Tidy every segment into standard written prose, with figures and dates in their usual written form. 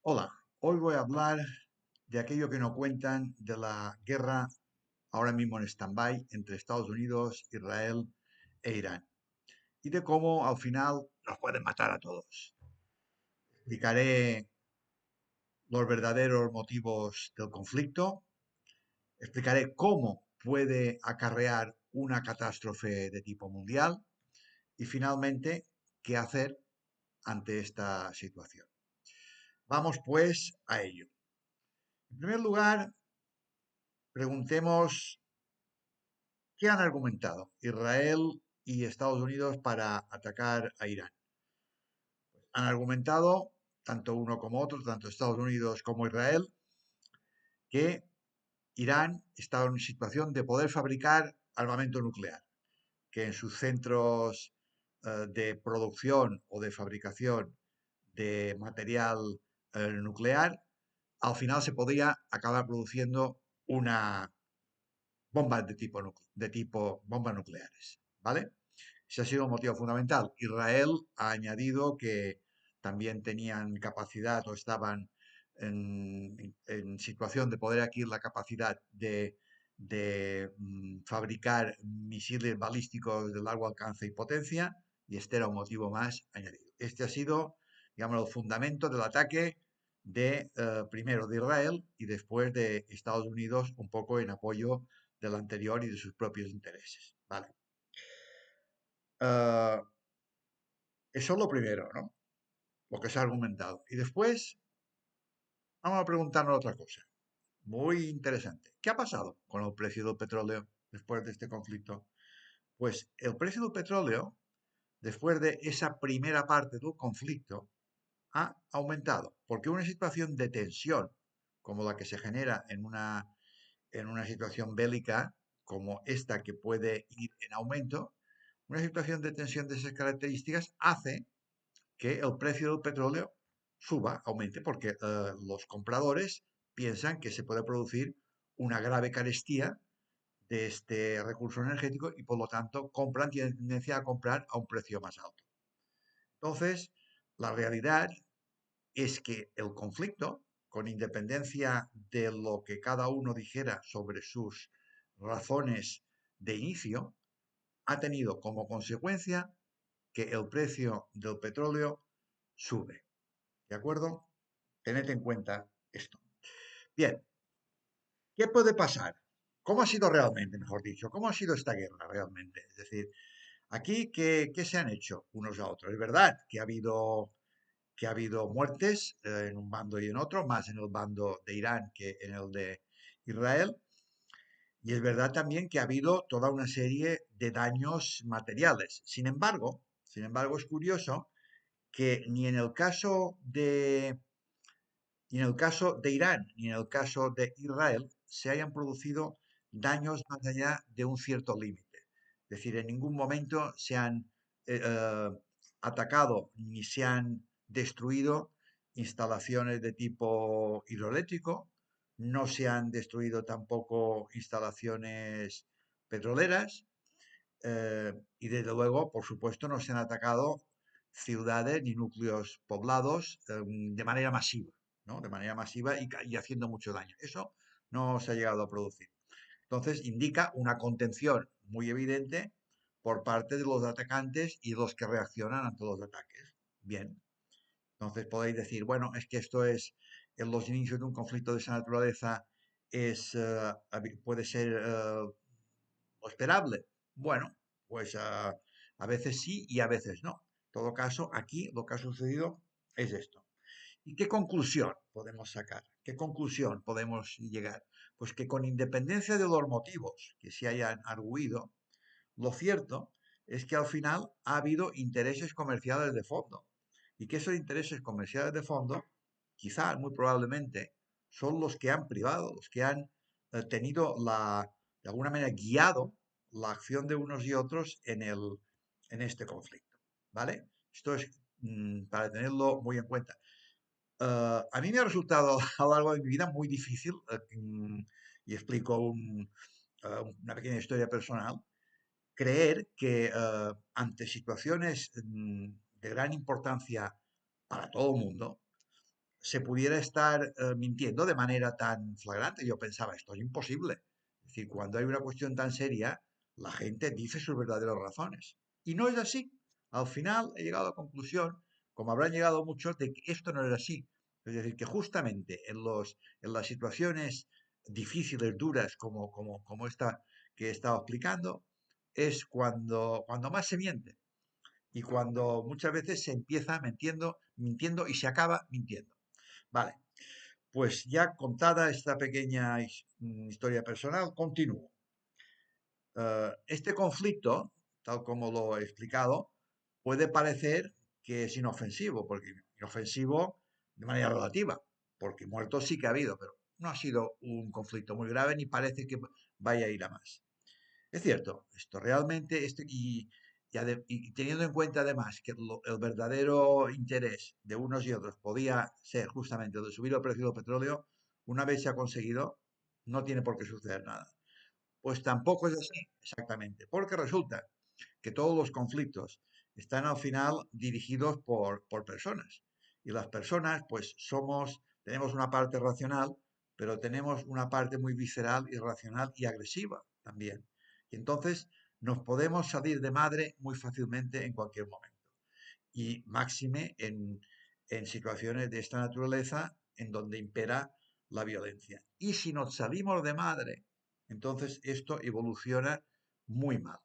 Hola, hoy voy a hablar de aquello que no cuentan de la guerra ahora mismo en stand-by entre Estados Unidos, Israel e Irán y de cómo al final nos pueden matar a todos. Explicaré los verdaderos motivos del conflicto, explicaré cómo puede acarrear una catástrofe de tipo mundial y finalmente qué hacer ante esta situación. Vamos pues a ello. En primer lugar, preguntemos ¿qué han argumentado Israel y Estados Unidos para atacar a Irán? Han argumentado, tanto uno como otro, tanto Estados Unidos como Israel, que Irán estaba en situación de poder fabricar armamento nuclear, que en sus centros de producción o de fabricación de material nuclear, al final se podía acabar produciendo una bombas de tipo bombas nucleares, ¿vale? Ese ha sido un motivo fundamental. Israel ha añadido que también tenían capacidad o estaban en situación de poder adquirir la capacidad de fabricar misiles balísticos de largo alcance y potencia, y este era un motivo más añadido. Este ha sido, digamos, el fundamento del ataque primero de Israel y después de Estados Unidos, un poco en apoyo del anterior y de sus propios intereses. Vale. Uh, Eso es lo primero, ¿no? Lo que se ha argumentado. Y después vamos a preguntarnos otra cosa. Muy interesante. ¿Qué ha pasado con el precio del petróleo después de este conflicto? Pues el precio del petróleo, después de esa primera parte del conflicto, ha aumentado. Porque una situación de tensión como la que se genera en una situación bélica como esta que puede ir en aumento, una situación de tensión de esas características hace que el precio del petróleo suba, aumente, porque los compradores piensan que se puede producir una grave carestía de este recurso energético y por lo tanto tienen tendencia a comprar a un precio más alto. Entonces, la realidad es que el conflicto, con independencia de lo que cada uno dijera sobre sus razones de inicio, ha tenido como consecuencia que el precio del petróleo sube. ¿De acuerdo? Tened en cuenta esto. Bien, ¿qué puede pasar? ¿Cómo ha sido realmente, mejor dicho? ¿Cómo ha sido esta guerra realmente? Es decir, aquí, ¿qué se han hecho unos a otros? Es verdad que ha habido muertes en un bando y en otro, más en el bando de Irán que en el de Israel. Y es verdad también que ha habido toda una serie de daños materiales. Sin embargo, es curioso que ni en el caso de Irán ni en el caso de Israel se hayan producido daños más allá de un cierto límite. Es decir, en ningún momento se han atacado ni se han destruido instalaciones de tipo hidroeléctrico, no se han destruido tampoco instalaciones petroleras y desde luego, por supuesto, no se han atacado ciudades ni núcleos poblados de manera masiva, ¿no? De manera masiva y haciendo mucho daño. Eso no se ha llegado a producir. Entonces, indica una contención muy evidente por parte de los atacantes y los que reaccionan ante los ataques. Bien, entonces podéis decir, bueno, es que esto es en los inicios de un conflicto de esa naturaleza puede ser lo esperable. Bueno, pues a veces sí y a veces no. En todo caso, aquí lo que ha sucedido es esto. ¿Y qué conclusión podemos sacar? ¿Qué conclusión podemos llegar? Pues que con independencia de los motivos que se hayan arguido, lo cierto es que al final ha habido intereses comerciales de fondo. Y que esos intereses comerciales de fondo, quizás, muy probablemente, son los que han privado, los que han tenido de alguna manera, guiado la acción de unos y otros en este conflicto. ¿Vale? Esto es para tenerlo muy en cuenta. A mí me ha resultado a lo largo de mi vida muy difícil, y explico una pequeña historia personal, creer que ante situaciones de gran importancia para todo el mundo, se pudiera estar mintiendo de manera tan flagrante. Yo pensaba, esto es imposible. Es decir, cuando hay una cuestión tan seria, la gente dice sus verdaderas razones. Y no es así. Al final he llegado a la conclusión, como habrán llegado muchos, de que esto no era así. Es decir, que justamente en las situaciones difíciles, duras, como esta que he estado explicando, es cuando más se miente y cuando muchas veces se empieza mintiendo y se acaba mintiendo. Vale, pues ya contada esta pequeña historia personal, continúo. Este conflicto, tal como lo he explicado, puede parecer que es inofensivo, porque inofensivo de manera relativa, porque muertos sí que ha habido, pero no ha sido un conflicto muy grave ni parece que vaya a ir a más. Es cierto, esto realmente, y teniendo en cuenta además que el verdadero interés de unos y otros podía ser justamente el de subir el precio del petróleo, una vez se ha conseguido, no tiene por qué suceder nada. Pues tampoco es así, exactamente, porque resulta que todos los conflictos están al final dirigidos por personas. Y las personas, pues tenemos una parte racional, pero tenemos una parte muy visceral, irracional y agresiva también. Y entonces nos podemos salir de madre muy fácilmente en cualquier momento. Y máxime en situaciones de esta naturaleza en donde impera la violencia. Y si nos salimos de madre, entonces esto evoluciona muy mal.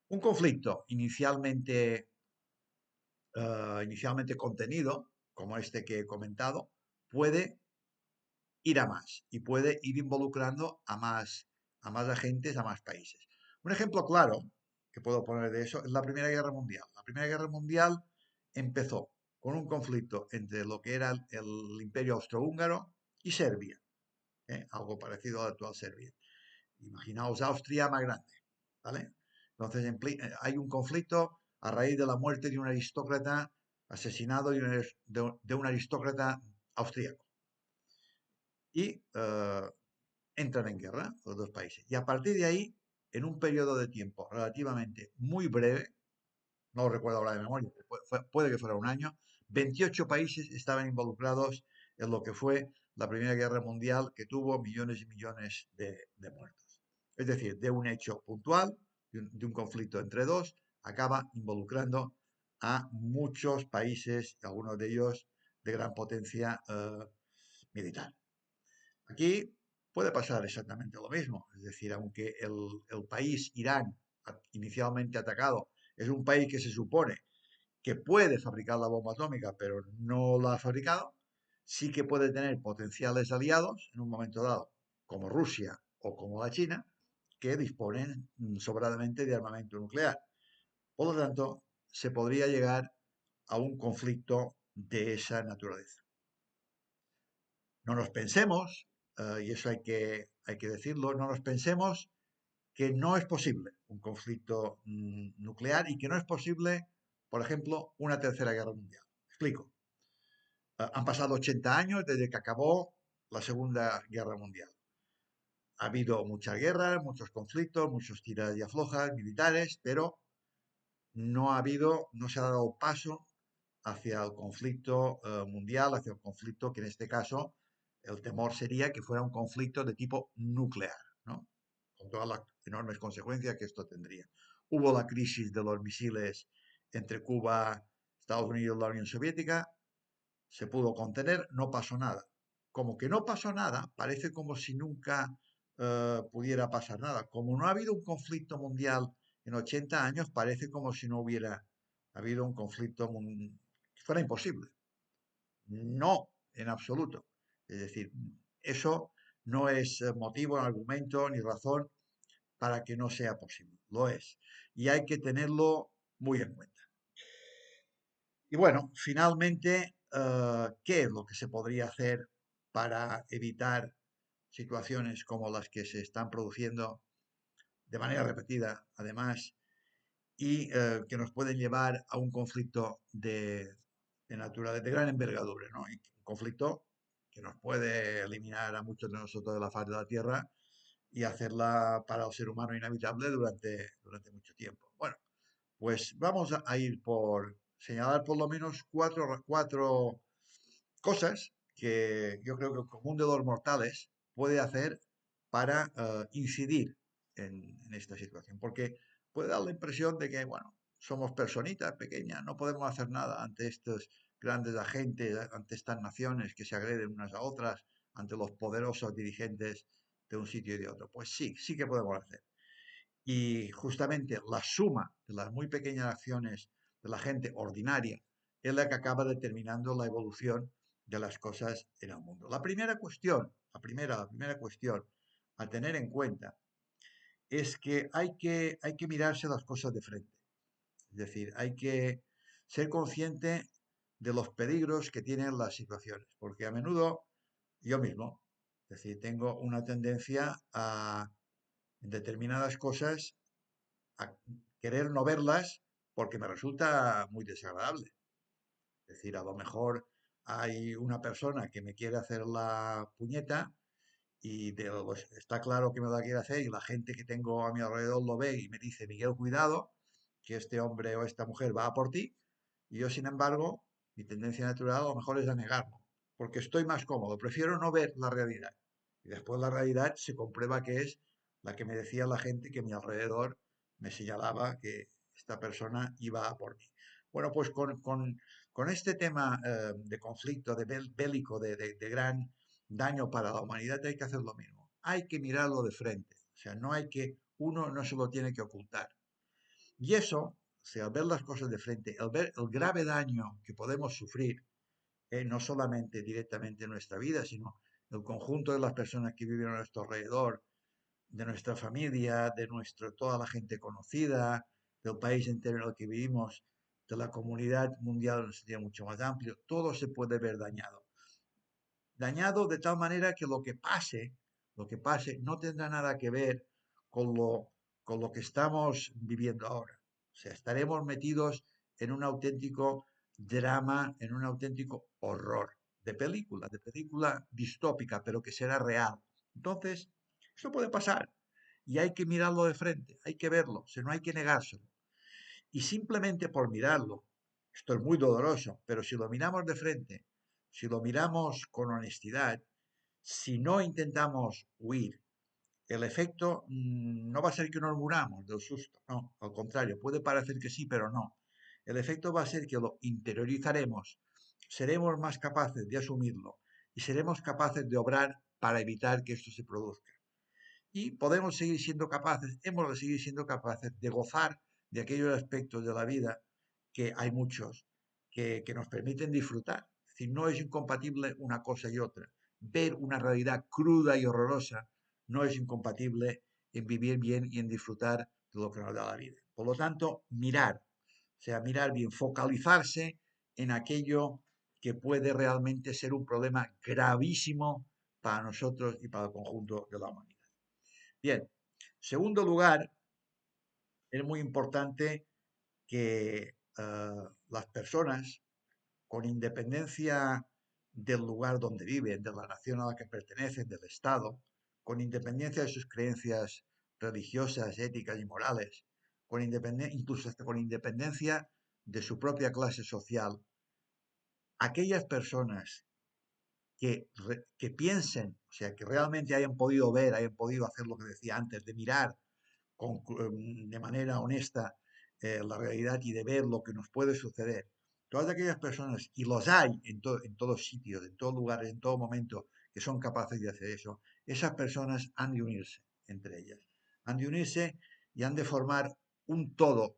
Un conflicto inicialmente contenido, como este que he comentado, puede ir a más y puede ir involucrando a más agentes, a más países. Un ejemplo claro que puedo poner de eso es la Primera Guerra Mundial. La Primera Guerra Mundial empezó con un conflicto entre lo que era el Imperio Austrohúngaro y Serbia, algo parecido a la actual Serbia. Imaginaos Austria más grande, ¿vale? Entonces hay un conflicto a raíz de la muerte de un aristócrata asesinado de un aristócrata austríaco. Y entran en guerra los dos países. Y a partir de ahí, en un periodo de tiempo relativamente muy breve, no lo recuerdo ahora de memoria, puede que fuera un año, 28 países estaban involucrados en lo que fue la Primera Guerra Mundial, que tuvo millones y millones de muertos. Es decir, de un hecho puntual, de un conflicto entre dos, acaba involucrando a muchos países, algunos de ellos de gran potencia militar. Aquí puede pasar exactamente lo mismo. Es decir, aunque el país Irán, inicialmente atacado, es un país que se supone que puede fabricar la bomba atómica, pero no la ha fabricado, sí que puede tener potenciales aliados en un momento dado, como Rusia o como la China, que disponen sobradamente de armamento nuclear. Por lo tanto, se podría llegar a un conflicto de esa naturaleza. No nos pensemos, y eso hay que decirlo, no nos pensemos que no es posible un conflicto nuclear y que no es posible, por ejemplo, una tercera guerra mundial. Explico. Han pasado 80 años desde que acabó la Segunda Guerra Mundial. Ha habido muchas guerras, muchos conflictos, muchos tiras y aflojas militares, pero no se ha dado paso hacia el conflicto mundial, hacia el conflicto que en este caso el temor sería que fuera un conflicto de tipo nuclear, ¿no? Con todas las enormes consecuencias que esto tendría. Hubo la crisis de los misiles entre Cuba, Estados Unidos y la Unión Soviética, se pudo contener, no pasó nada. Como que no pasó nada, parece como si nunca pudiera pasar nada. Como no ha habido un conflicto mundial en 80 años, parece como si no hubiera habido un conflicto que fuera imposible. No, en absoluto. Es decir, eso no es motivo, argumento ni razón para que no sea posible. Lo es. Y hay que tenerlo muy en cuenta. Y bueno, finalmente, ¿qué es lo que se podría hacer para evitar situaciones como las que se están produciendo de manera repetida, además, y que nos pueden llevar a un conflicto de gran envergadura, ¿no? Y un conflicto que nos puede eliminar a muchos de nosotros de la faz de la Tierra y hacerla para el ser humano inhabitable durante mucho tiempo. Bueno, pues vamos a ir por señalar por lo menos cuatro cosas que yo creo que el común de los mortales puede hacer para incidir en esta situación. Porque puede dar la impresión de que, bueno, somos personitas pequeñas, no podemos hacer nada ante estos grandes agentes, ante estas naciones que se agreden unas a otras, ante los poderosos dirigentes de un sitio y de otro. Pues sí, sí que podemos hacer. Y justamente la suma de las muy pequeñas acciones de la gente ordinaria es la que acaba determinando la evolución de las cosas en el mundo. La primera cuestión, la primera cuestión a tener en cuenta es que hay que mirarse las cosas de frente. Es decir, hay que ser consciente de los peligros que tienen las situaciones, porque a menudo yo mismo, es decir, tengo una tendencia a en determinadas cosas a querer no verlas porque me resulta muy desagradable. Es decir, a lo mejor hay una persona que me quiere hacer la puñeta y pues, está claro que me la quiere hacer y la gente que tengo a mi alrededor lo ve y me dice, Miguel, cuidado, que este hombre o esta mujer va a por ti. Y yo, sin embargo, mi tendencia natural a lo mejor es a negarlo, porque estoy más cómodo, prefiero no ver la realidad. Y después la realidad se comprueba que es la que me decía la gente que a mi alrededor me señalaba que esta persona iba a por mí. Bueno, pues con este tema de conflicto, de bélico, de gran daño para la humanidad, hay que hacer lo mismo. Hay que mirarlo de frente. O sea, no hay que, uno no se lo tiene que ocultar. Y eso, o sea, al ver las cosas de frente, al ver el grave daño que podemos sufrir, no solamente directamente en nuestra vida, sino el conjunto de las personas que viven a nuestro alrededor, de nuestra familia, de toda la gente conocida, del país entero en el que vivimos, de la comunidad mundial en un sentido mucho más amplio, todo se puede ver dañado. Dañado de tal manera que lo que pase no tendrá nada que ver con lo que estamos viviendo ahora. O sea, estaremos metidos en un auténtico drama, en un auténtico horror de película distópica, pero que será real. Entonces, eso puede pasar y hay que mirarlo de frente, hay que verlo, o sea, no hay que negárselo. Y simplemente por mirarlo, esto es muy doloroso, pero si lo miramos de frente, si lo miramos con honestidad, si no intentamos huir, el efecto no va a ser que nos muramos del susto, no, al contrario, puede parecer que sí, pero no. El efecto va a ser que lo interiorizaremos, seremos más capaces de asumirlo y seremos capaces de obrar para evitar que esto se produzca. Y podemos seguir siendo capaces, hemos de seguir siendo capaces de gozar de aquellos aspectos de la vida que hay muchos que nos permiten disfrutar. Es decir, no es incompatible una cosa y otra. Ver una realidad cruda y horrorosa no es incompatible en vivir bien y en disfrutar de lo que nos da la vida. Por lo tanto, mirar, o sea, mirar bien, focalizarse en aquello que puede realmente ser un problema gravísimo para nosotros y para el conjunto de la humanidad. Bien, segundo lugar, es muy importante que las personas, con independencia del lugar donde viven, de la nación a la que pertenecen, del Estado, con independencia de sus creencias religiosas, éticas y morales, incluso hasta con independencia de su propia clase social, aquellas personas que piensen, o sea, que realmente hayan podido ver, hayan podido hacer lo que decía antes, de mirar de manera honesta la realidad y de ver lo que nos puede suceder. Todas aquellas personas, y los hay en todos sitios, en todos lugares, en todo momento, que son capaces de hacer eso, esas personas han de unirse entre ellas. Han de unirse y han de formar un todo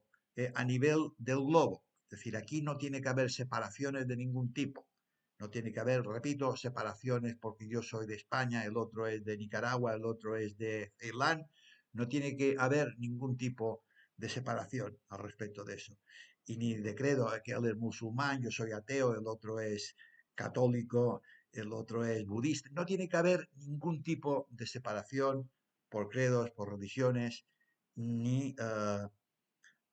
a nivel del globo. Es decir, aquí no tiene que haber separaciones de ningún tipo. No tiene que haber, repito, separaciones porque yo soy de España, el otro es de Nicaragua, el otro es de Ceilán. No tiene que haber ningún tipo de separación al respecto de eso. Y ni de credo, que él es musulmán, yo soy ateo, el otro es católico, el otro es budista. No tiene que haber ningún tipo de separación por credos, por religiones, ni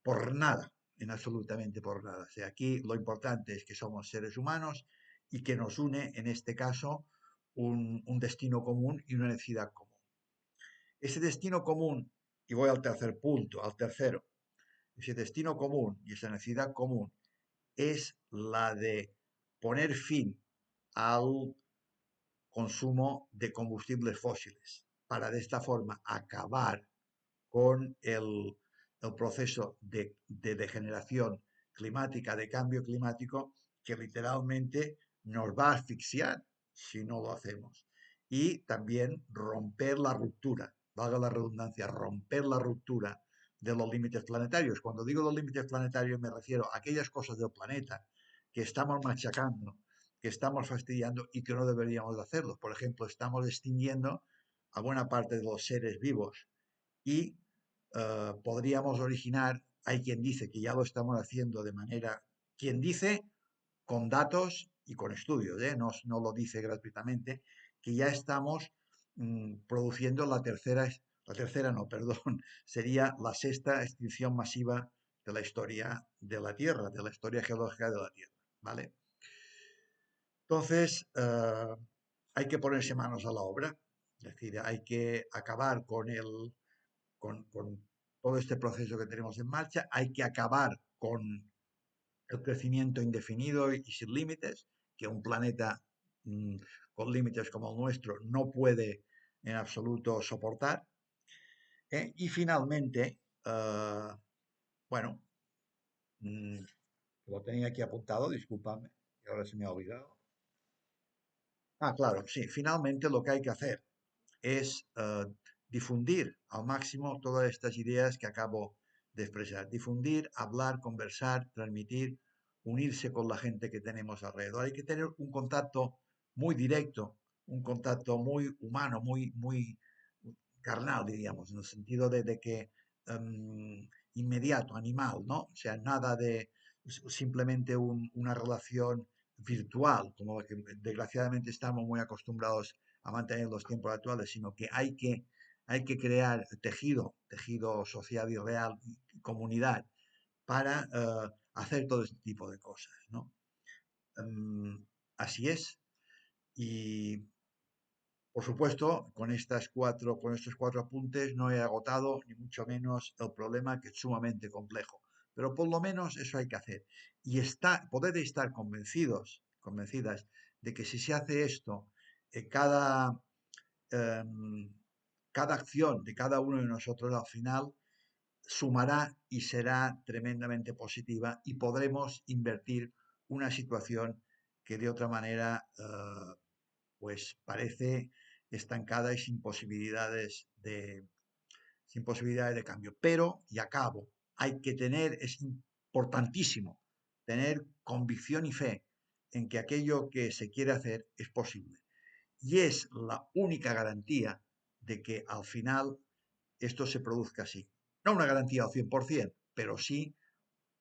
por nada, en absolutamente por nada. O sea, aquí lo importante es que somos seres humanos y que nos une, en este caso, un destino común y una necesidad común. Ese destino común, y voy al tercer punto, al tercero, ese destino común y esa necesidad común es la de poner fin al consumo de combustibles fósiles, para de esta forma acabar con el proceso de degeneración climática, de cambio climático, que literalmente nos va a asfixiar si no lo hacemos. Y también romper la ruptura, valga la redundancia, romper la ruptura de los límites planetarios. Cuando digo los límites planetarios me refiero a aquellas cosas del planeta que estamos machacando, que estamos fastidiando y que no deberíamos de hacerlo. Por ejemplo, estamos extinguiendo a buena parte de los seres vivos y podríamos originar, hay quien dice que ya lo estamos haciendo de manera, quien dice con datos y con estudios, no lo dice gratuitamente, que ya estamos produciendo la tercera no, perdón, sería la sexta extinción masiva de la historia de la Tierra, de la historia geológica de la Tierra, ¿vale? Entonces, hay que ponerse manos a la obra, es decir, hay que acabar con todo este proceso que tenemos en marcha, hay que acabar con el crecimiento indefinido y sin límites, que un planeta mm, con límites como el nuestro no puede en absoluto soportar. Y finalmente, bueno, mm, lo tenía aquí apuntado, discúlpame, y ahora se me ha olvidado. Ah, claro, sí, finalmente lo que hay que hacer es difundir al máximo todas estas ideas que acabo de expresar. Difundir, hablar, conversar, transmitir, unirse con la gente que tenemos alrededor. Hay que tener un contacto muy directo, un contacto muy humano, muy carnal, diríamos, en el sentido de que inmediato, animal, ¿no? O sea, nada de simplemente una relación virtual, como la que desgraciadamente estamos muy acostumbrados a mantener en los tiempos actuales, sino que hay que crear tejido social y real, y comunidad, para hacer todo este tipo de cosas, ¿no? Así es. Y por supuesto, con estos cuatro apuntes no he agotado ni mucho menos el problema, que es sumamente complejo. Pero por lo menos eso hay que hacer. Y poder estar convencidas de que si se hace esto, eh, cada, em, cada acción de cada uno de nosotros al final sumará y será tremendamente positiva, y podremos invertir una situación que de otra manera pues parece estancada y sin posibilidades de cambio. Pero, y acabo, es importantísimo tener convicción y fe en que aquello que se quiere hacer es posible. Y es la única garantía de que al final esto se produzca así. No una garantía al 100%, pero sí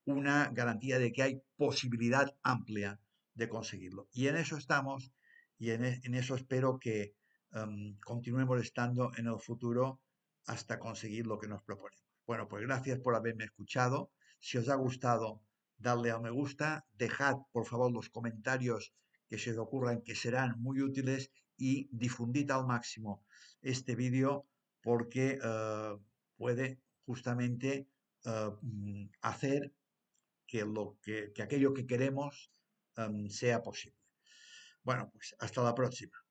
una garantía de que hay posibilidad amplia de conseguirlo. Y en eso estamos, y en eso espero que continuemos estando en el futuro hasta conseguir lo que nos proponemos. Bueno, pues gracias por haberme escuchado. Si os ha gustado, dadle a me gusta, dejad por favor los comentarios que se os ocurran, que serán muy útiles, y difundid al máximo este vídeo, porque puede justamente hacer que aquello que queremos sea posible. Bueno, pues hasta la próxima.